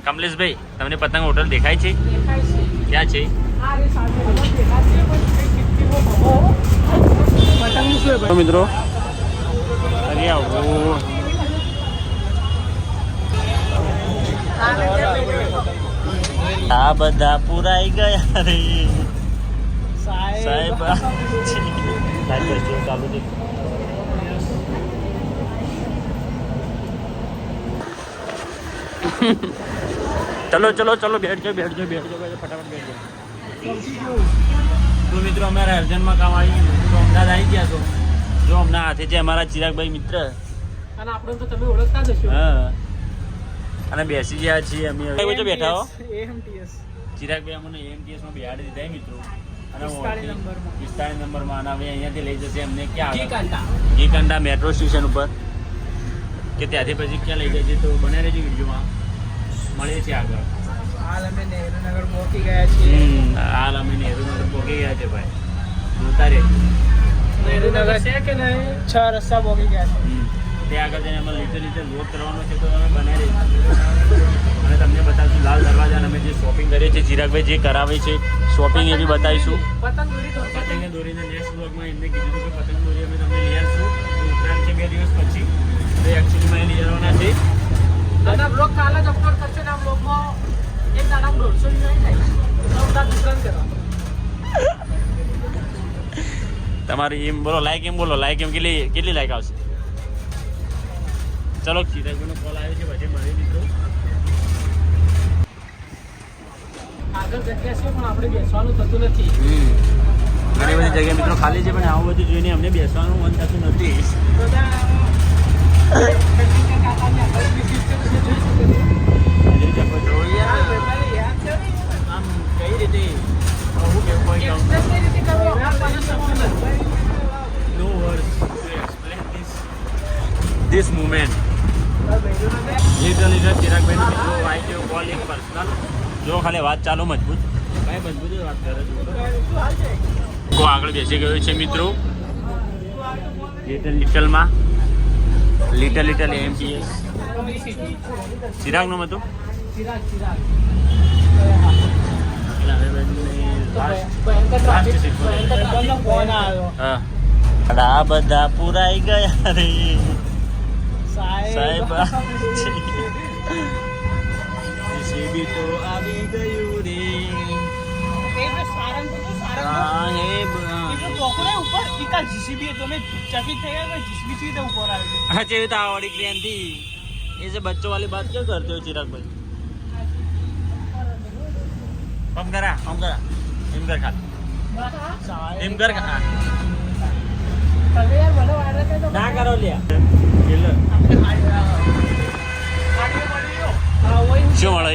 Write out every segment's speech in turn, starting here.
કમલેશભાઈ તમને પતંગ હોટલ દેખાય છે? ક્યાં છે? મિત્રો અરે આ બધા પુરાઈ ગયા રે સાહેબ ચાલુ છે. ચલો ચલો ચલો બેઠજો ફટાફટ બેઠજો. તો મિત્રો અમારા અર્જનમાં કામ આવી તો અમદાવાદ આવી ગયા છો. જો હમણાં હાથે છે અમારા ચિરાગભાઈ મિત્ર અને આપણે તો તમે ઓળખતા જ હશો. હા અને બેસી ગયા છીએ અમે બેઠા હો. AMTS ચિરાગભાઈ અમને AMTS માં બેહાડી દીધા મિત્રો. અને 45 45 નંબરમાં અને હવે અહીંયાથી લઈ જશે અમને ક્યાં ગીકાંડા ગીકાંડા મેટ્રો સ્ટેશન ઉપર કે ત્યાંથી પછી ક્યાં લઈ જશે તો બને રહેજો વિડીયોમાં. મળીએ છીએ આગળ. હાલ અમે નહેરુનગર પહોંચી ગયા છીએ. હાલ અમે નહેરુનગર પહોંચી ગયા છે ભાઈ. જોતા રહેજો. નહેરુનગર છે કે નહીં 6 રસ્તા પહોંચી ગયા છે. ત્યાં આગળ જઈને અમે લીટર લોક કરવાનો છે તો તમે બનાવી રહેજો. અને તમને બતાવીશું લાલ દરવાજા અને અમે જે શોપિંગ કરીએ છીએ ચિરાગભાઈ જે કરાવે છે શોપિંગ એ બી બતાવીશું. પતંગને દોરીને નેક્સ્ટ બ્લોગમાં એમને કીધું હતું કે પતંગ દોરી અમે તમને લઈ આવીશું. ઉત્તરાયણ છે 2 દિવસ પછી તો એકચ્યુઅલીમાં એ લઈ આવવાના છે. દાદા બ્લોગ કાલે જ અપલોડ કરશે ને આ બ્લોગમાં એક દાડામાં 150 નહીં થાય. દુકાન કરવા તમારી એમ બોલો લાઈક એમ કેટલી લાઈક આવશે? ચલો ચિરાગભાઈનો કોલ આવ્યો છે પછી મળીએ મિત્રો. આગળ જગ્યા છે પણ આપણે બેસવાનું થતું નથી. ઘણી બધી જગ્યા મિત્રો ખાલી છે પણ આવું બધું જોઈને અમને બેસવાનું મન થતું નથી. આમ કઈ રીતે No words to explain this moment. લીટર ચિરાગભાઈ મિત્રો વાઈટ કોલ એક પર્સનલ જો ખાલી વાત ચાલો મજબૂત ભાઈ મજબૂત વાત કરે છે. આગળ બેસી ગયો છે મિત્રો લિટલ AMTS ચિરાગનું હતું. આ બધા પુરાઈ ગયા રે સાહેબ જીસીબી તો આવી ગયું રે. वाली ट्रेन थी ऐसे बच्चों वाली बात क्यों करते हो चिराग भाई? हम करा हिमकर खा हिमकर खा ना करो लिया શું મળે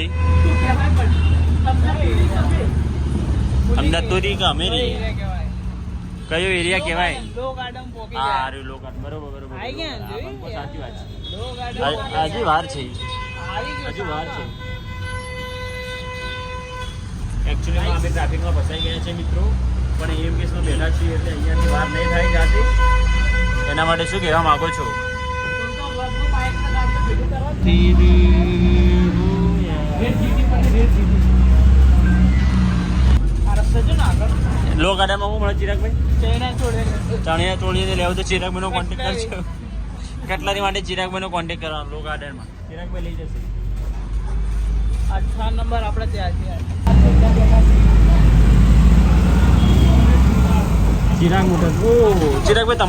અમદાવાદ તો રી ગમે રે કયો એરિયા કહેવાય? હા લો ગાર્ડન બરોબર સાચી વાત છે. હજી વાર છે એકચ્યુઅલી અમે ટ્રાફિકમાં ફસાઈ ગયા છે મિત્રો પણ AMTSમાં બેઠા છીએ એટલે અહીંયાથી વાર નહીં થાય જાતે. એના માટે શું કહેવા માંગો છો? લો ગાર્ડનમાં શું મળે ચિરાગભાઈ? ચણિયા ચોળીને લેવું તો ચિરાગભાઈનો કોન્ટેક્ટ કરજો. કેટલાની માટે ચિરાગભાઈનો કોન્ટેક્ટ કરવાનો લો ગાર્ડનમાં ચિરાગભાઈ લઈ જશે. 8 નંબર આપણે ત્યાં ચિરાગ મોટર્સ. ઓ ચિરાગભાઈ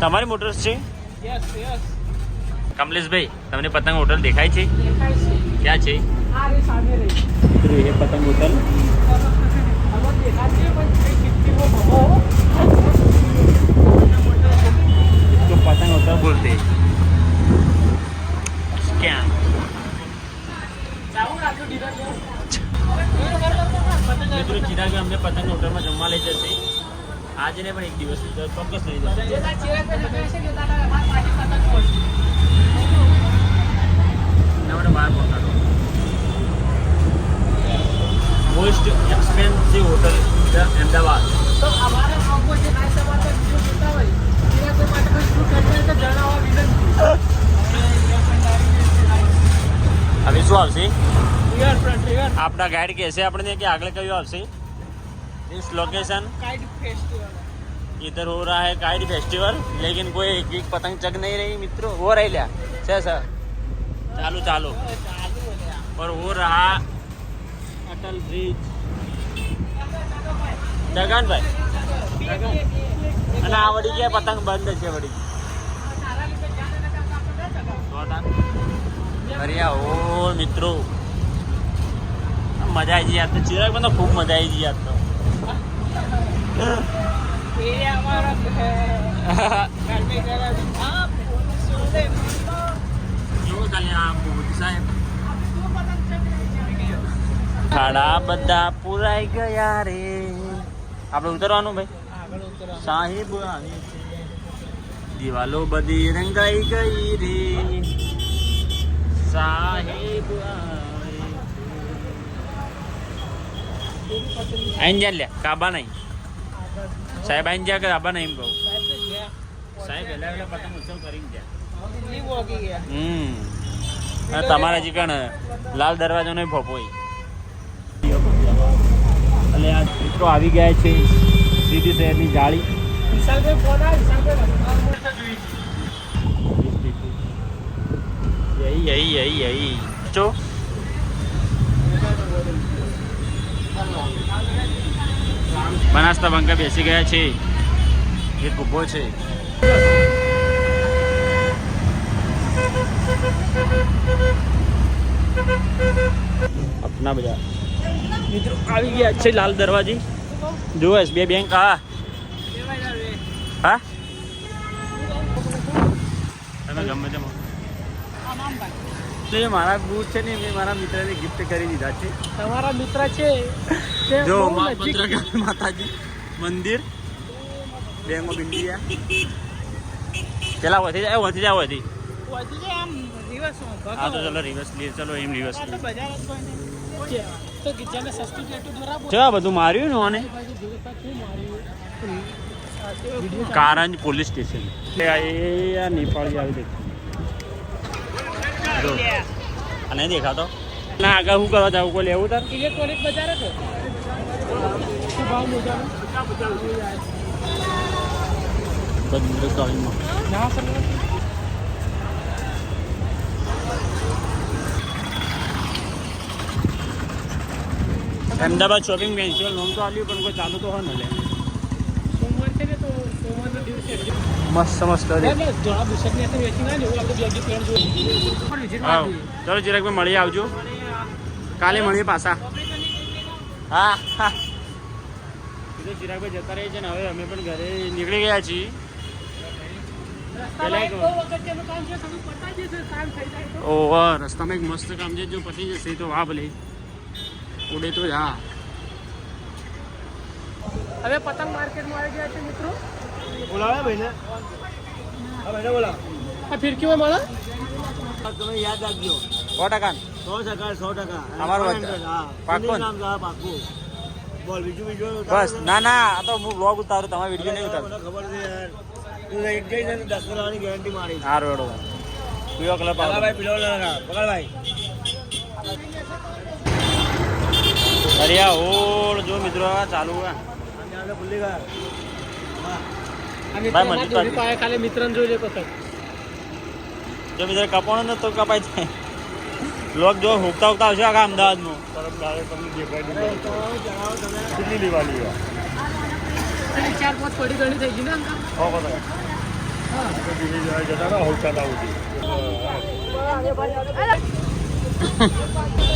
તમારી મોટર્સ છે? કમલેશભાઈ તમને પતંગ હોટલ દેખાય છે? ક્યાં છે? એ પતંગ હોટલ तो पतंग होता बोलते क्या મિત્રો ચિરાગ અમને પતંગ હોટલમાં જમવા લઈ જશે આજે ને પણ એક દિવસ ચોક્કસ લઈ જશે. Most expensive hotel Ahmedabad. तो हमारे आपको जो ऐसा बात है जो होता है मेरा कोई बात कोई शुरू करने का जाना हुआ विलन હવે શું આવશે रियर फ्रंट रियर આપણા ગાઈડ કહેશે આપણને કે આગળ કયું આવશે इस लोकेशन काइट फेस्टिवल इधर हो रहा है काइट फेस्टिवल लेकिन कोई एक एक पतंग चग नहीं रही मित्रों हो रही लिया सर सर चालू चालू और हो रहा अटल ब्रिज जगन भाई અને આ વળી કે પતંગ બંધ છે વળી અરે ઓ મિત્રો મજા આવી ગઈ યાર તો ચિરાગ મને ખૂબ મજા આવી ગઈ યાર તો ये हमारा है घर में जरा आप सुनते જો ખાલી આ બોધ સાહેબ ખાડા બધા પુરાઈ ગયા રે આપણે ઉતરવાનું ભાઈ આગળ ઉતરવા સાહેબ આવે છે દિવાલો બધી રંગાઈ ગઈ રે સાહેબ આવે આઈન જા લે કાબા નહીં સાહેબ આઈન જા કે કાબા નહીં બહુ સાહેબ પહેલા પહેલા પતંગ ઉત્સવ કરીને જા અને તમારા હજી કણ લાલ દરવાજો નહીં ફોપોઈ એટલે આ મિત્રો આવી ગયા છે સીધી શહેરની જાળી विशाल पे फोन आ विशाल पे यही जो બનાસતા બંકા બેસી ગયા છે એક ઊભો છે अपना बजा મિત્રો આવી ગયા છે લાલ દરવાજી જો SBI બેંક હા હા તમે ગમે તેમ તો મારા બૂટ છે ને મેં મારા મિત્રને ગિફ્ટ કરી દીધા છે તમારા મિત્ર છે તે જો બહુ નજીક માતાજી મંદિર બેંક ઓફ ઇન્ડિયા ચલા વધી જાય વધી જાય આમ દિવસમાં હા તો ચલો રિવર્સ લે ચલો એમ રિવર્સ તો બજાર જ કોઈ નહીં તો કિચન સબસ્ટિટ્યુટ દ્વારા ચા બધું માર્યું ને ઓને કારંજ પોલીસ સ્ટેશન આ નેપાળી આવી દેખ અને દેખાતો ના આગળ શું કરવા જાવ કોઈ લેવું તાર ઇલેક્ટ્રોનિક બજાર છે શું ભાવ મોજાનો ના સર અમદાવાદ શોપિંગ ફેસ્ટિવલ નામ તો આવ્યું પણ કોઈ ચાલુ તો હોય ને લે સોમવાર છે ને તો સોમવારનો દિવસે મસ્ત મસ્ત રે ઘણા બુશર્ટની અસર વેચી ના લેવું આપણે બેગી પેન્ટ જોઈએ હા ચલો ચિરાગભાઈ મળી આવજો કાલે મળીએ પાછા હા હા ચિરાગભાઈ જતા રહે છે ને હવે અમે પણ ઘરે નીકળી ગયા છીએ ઓહો રસ્તામાં એક મસ્ત કામ છે જો પતી જશે તો વાહ ભલે ઉડે તો જા હવે પતંગ માર્કેટમાં આવી ગયા છે મિત્રો બોલાવે ભાઈને હા ભાઈને બોલાવ આ ફિરકીમાં મળે તમે યાદ રાખજો 100% 100% અમારો પાક્કો પાક્કો બોલ બીજું બસ ના ના આ તો હું બ્લોગ ઉતારું તમારો વિડીયો નહીં ઉતારું ખબર છે યાર તું એક જઈ ને 10 કલાકની ગેરંટી મારી હા રોડો પીળો કલર પાવ ભાઈ પીળો લગા પકડ ભાઈ અરે આ ઓળ જો મિત્રો ચાલુ હે ભૂલી ગયા ભાઈ મને તો ખાલી મિત્રને જોઈ લે પતંગ જો મિત્રો કપાણો ને તો કપાય જાય લોક જો હુકતા હુકતા આવશે આખા અમદાવાદમાં કેટલી દિવાળી ચાર પાંચ પડી ઘણી થઈ ગઈ ને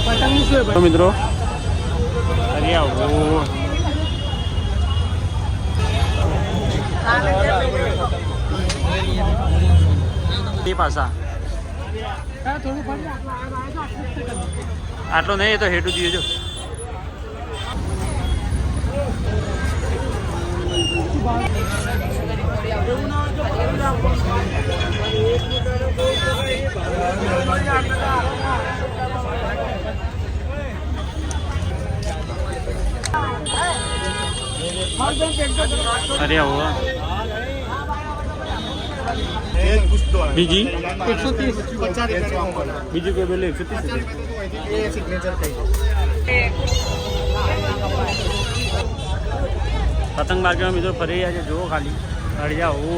પતંગની શું મિત્રો અરે આવો એ પાછા થોડું ફરી આટલો નહીં એ તો હેઠું જોઈએ જો અરે આવો બીજી 130 બીજી કોઈ બોલે 130 એ સિગ્નેચર થઈ પતંગબાજીમાં મિત્રો ફરી રહ્યા છે જુઓ ખાલી અડિયા ઓ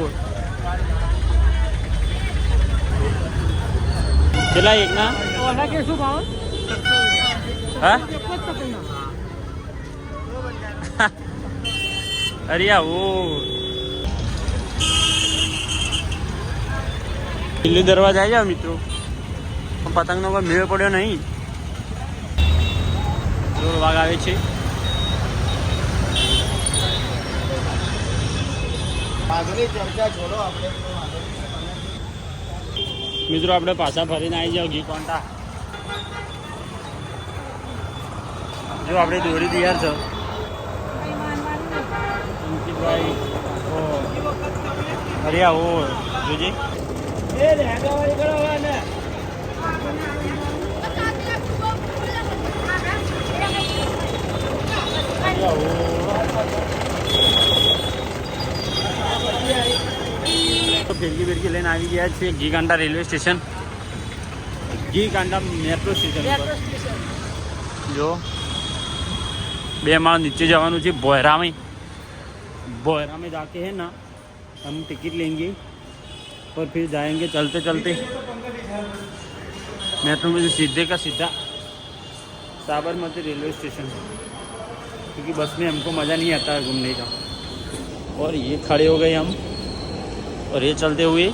કેટલા એકના ઓલા કે શું ભાવ હા અરિયા ઓ દિલ્હી દરવાજા આવી જાવ મિત્રો પતંગનો કોઈ મેળ પડ્યો નહીં જોર વાગ આવે છે મિત્રો આપણે પાછા ફરીને આવી જાવ ઘી કોન્ટા જો આપણે દોરી તૈયાર છે અંકિતભાઈ ઓ અરિયા ઓ જોજે ફિરકી ફિરકી લઈને આવી ગયા છીએ ઘી કાંટા રેલવે સ્ટેશન घी कांडा मेट्रो स्टेशन जो बे माल नीचे जवानू है बोहरा में जाके है ना हम टिकट लेंगे और फिर जाएंगे चलते चलते मेट्रो में सीधे का सीधा साबरमती रेलवे स्टेशन क्योंकि बस में हमको मज़ा नहीं आता है घूमने का। और ये खड़े हो गए हम और ये चलते हुए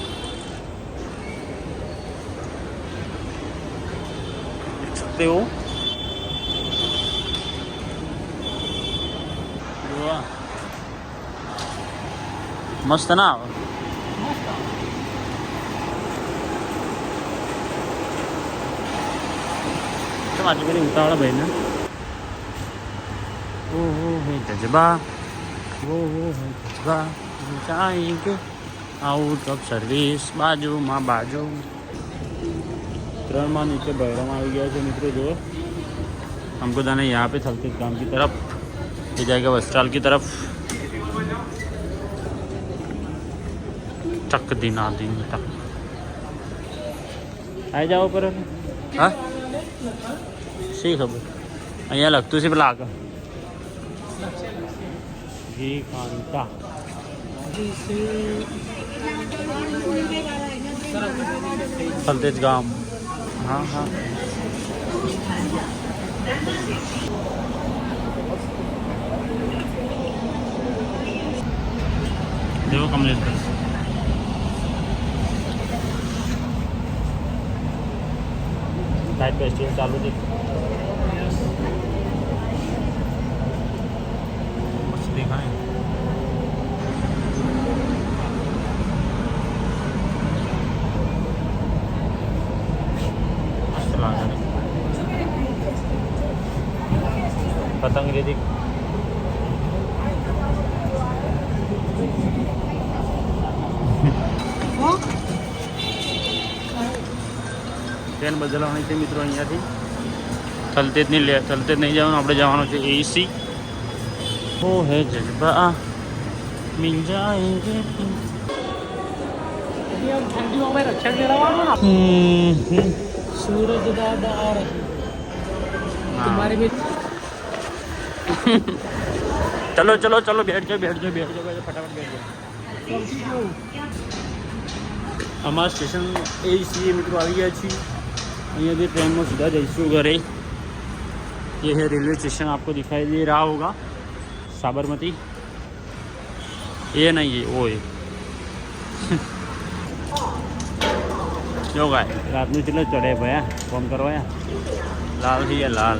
देख सकते हो मस्त ना आज मेरी उतावड़ा भाई ना वो है जज्बा वो है जज्बा जाएंगे आउट ऑफ सर्विस बाजू माँ बाजू त्रण माँ नीचे बहरा आ गया है मित्रों जो हमको जाना है यहाँ पे थलते गांव की तरफ ये जाएगा वस्त्राल की तरफ तक दिन तक आ जाओ पर हाँ शी खबर अँ लगत से पेला आग घी कांता थलतेज गांव हाँ हाँ देखो कमलेश लाइट फेस्टिवल चालू थी मस्त दिखाएं मस्त लगा पतंग रे देख ट्रेन बदलવાની છે મિત્રો અહીંયાથી થલતેજ નહીં જવાનું આપણે જવાનું છે એસી ઓ હે જજબા મિલ જાએંગે अभी हम ठंडियों में रक्षा गिरवाना ना सूरज दादा आ रहे तुम्हारे भी चलो चलो चलो बैठ जाओ फटाफट बैठ जाओ हमारा स्टेशन एसी मित्रों आ गया छी अँ ट्रेन में सीधा जईशू घरे। ये है रेलवे स्टेशन आपको दिखाई दे रहा होगा साबरमती ये नहीं है वो है जो गाय रात में चलो चढ़े भैया फोन करवाया लाल ही है लाल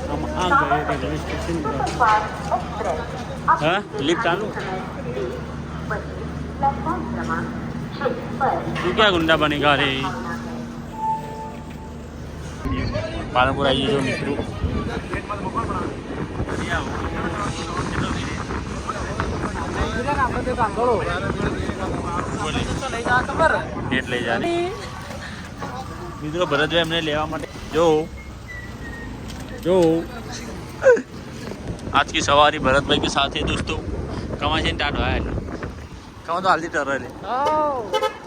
हम आ गए रेलवे स्टेशन हाँ लिफ्ट चालू तू क्या गुंडा बनेगा रे पालनपुर आइए जो मित्रों नेट ले जा रही मित्रों भरत भाई हमने लेवा माटे जो आज की सवारी भरत भाई के साथ है दोस्तों कमा से टाट है કહો તો હાલથી ટરેલી Oh.